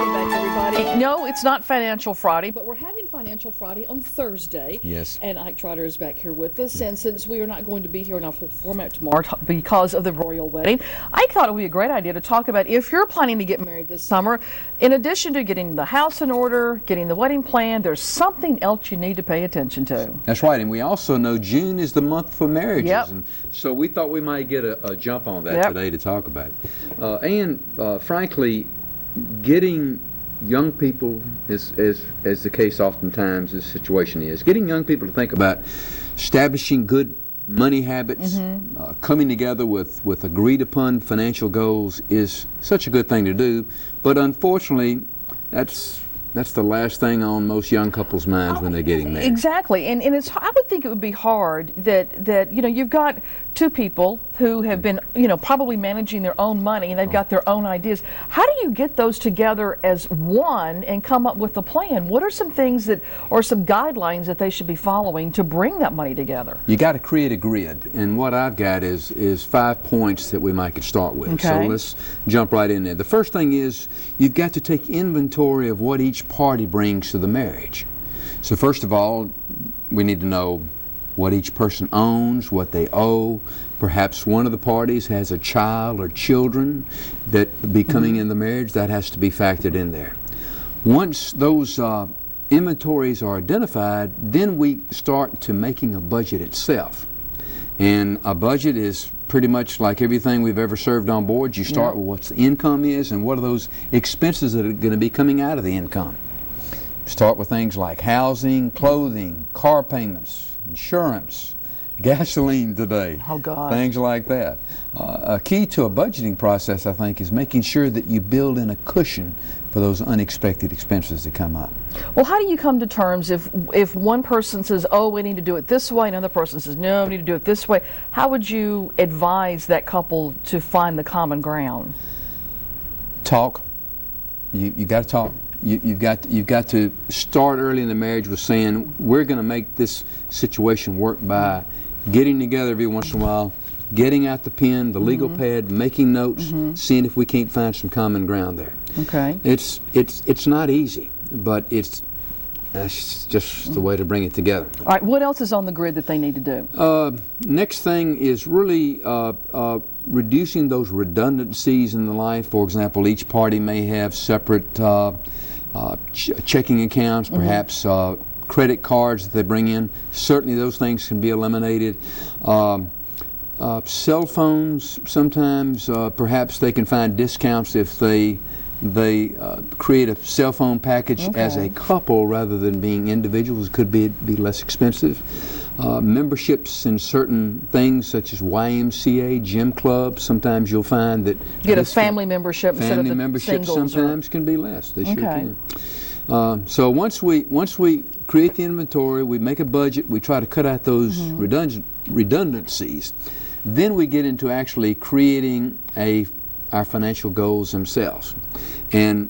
Welcome back, everybody. No, it's not Financial Friday, but we're having Financial Friday on Thursday. Yes. And Ike Trotter is back here with us. And since we are not going to be here in our full format tomorrow because of the royal wedding, I thought it would be a great idea to talk about if you're planning to get married this summer, in addition to getting the house in order, getting the wedding plan, there's something else you need to pay attention to. That's right. And we also know June is the month for marriages. Yep. And so we thought we might get a jump on that today to talk about it. Frankly, getting young people, as the case oftentimes the situation is, getting young people to think about establishing good money habits, coming together with agreed upon financial goals is such a good thing to do. But unfortunately, that's the last thing on most young couples' minds when they're getting married. Exactly, and I would think it would be hard that you've got two people who have been probably managing their own money and they've got their own ideas. How do you get those together as one and come up with a plan? What are some things or some guidelines that they should be following to bring that money together? You got to create a grid, and what I've got is 5 points that we might could start with. Okay. So let's jump right in there. The first thing is you've got to take inventory of what each party brings to the marriage. So first of all, we need to know what each person owns, what they owe. Perhaps one of the parties has a child or children that be coming in the marriage. That has to be factored in there. Once those inventories are identified, then we start to making a budget itself. And a budget is pretty much like everything we've ever served on board. You start with what the income is and what are those expenses that are going to be coming out of the income. Start with things like housing, clothing, car payments, insurance, gasoline today. Oh, God. Things like that. A key to a budgeting process, I think, is making sure that you build in a cushion for those unexpected expenses that come up. Well, how do you come to terms if one person says, oh, we need to do it this way, and another person says, no, we need to do it this way? How would you advise that couple to find the common ground? Talk. You got to talk. You've got to start early in the marriage with saying, we're going to make this situation work by getting together every once in a while, getting out the pen, the legal pad, making notes, seeing if we can't find some common ground there. Okay. It's not easy, but that's just the way to bring it together. All right, what else is on the grid that they need to do? Next thing is really reducing those redundancies in the life. For example, each party may have separate checking accounts, perhaps credit cards that they bring in. Certainly those things can be eliminated. Cell phones, sometimes perhaps they can find discounts if they create a cell phone package as a couple rather than being individuals. It could be less expensive. Memberships in certain things such as YMCA, gym clubs, sometimes you'll find that get a family membership instead of the memberships singles sometimes can be less. They sure can. So once we create the inventory, we make a budget, we try to cut out those redundancies, then we get into actually creating our financial goals themselves. And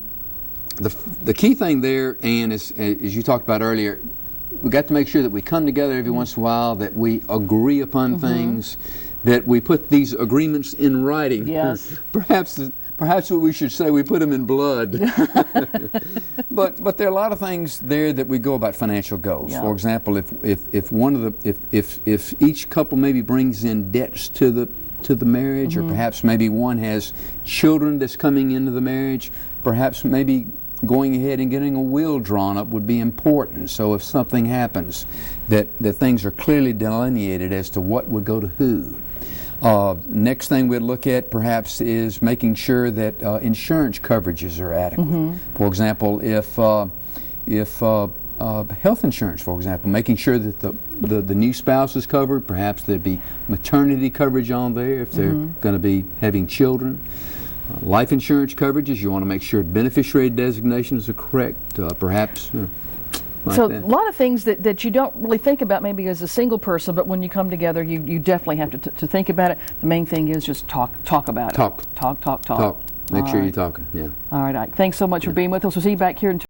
the key thing there, Ann, is, as you talked about earlier, we got to make sure that we come together every once in a while, that we agree upon things, that we put these agreements in writing. Yes. Perhaps what we should say, we put them in blood. But there are a lot of things there that we go about financial goals. Yeah. For example, if each couple maybe brings in debts to the marriage, or perhaps maybe one has children that's coming into the marriage, perhaps maybe going ahead and getting a will drawn up would be important. So if something happens, that things are clearly delineated as to what would go to who. Next thing we'd look at perhaps is making sure that insurance coverages are adequate. For example, if health insurance, for example, making sure that the new spouse is covered, perhaps there'd be maternity coverage on there if they're going to be having children. Life insurance coverages, you want to make sure beneficiary designations are correct, perhaps. So a lot of things that you don't really think about maybe as a single person, but when you come together, you definitely have to think about it. The main thing is just talk about it. Talk. Talk. Make sure you're talking, yeah. All right, Ike. Thanks so much for being with us. We'll see you back here in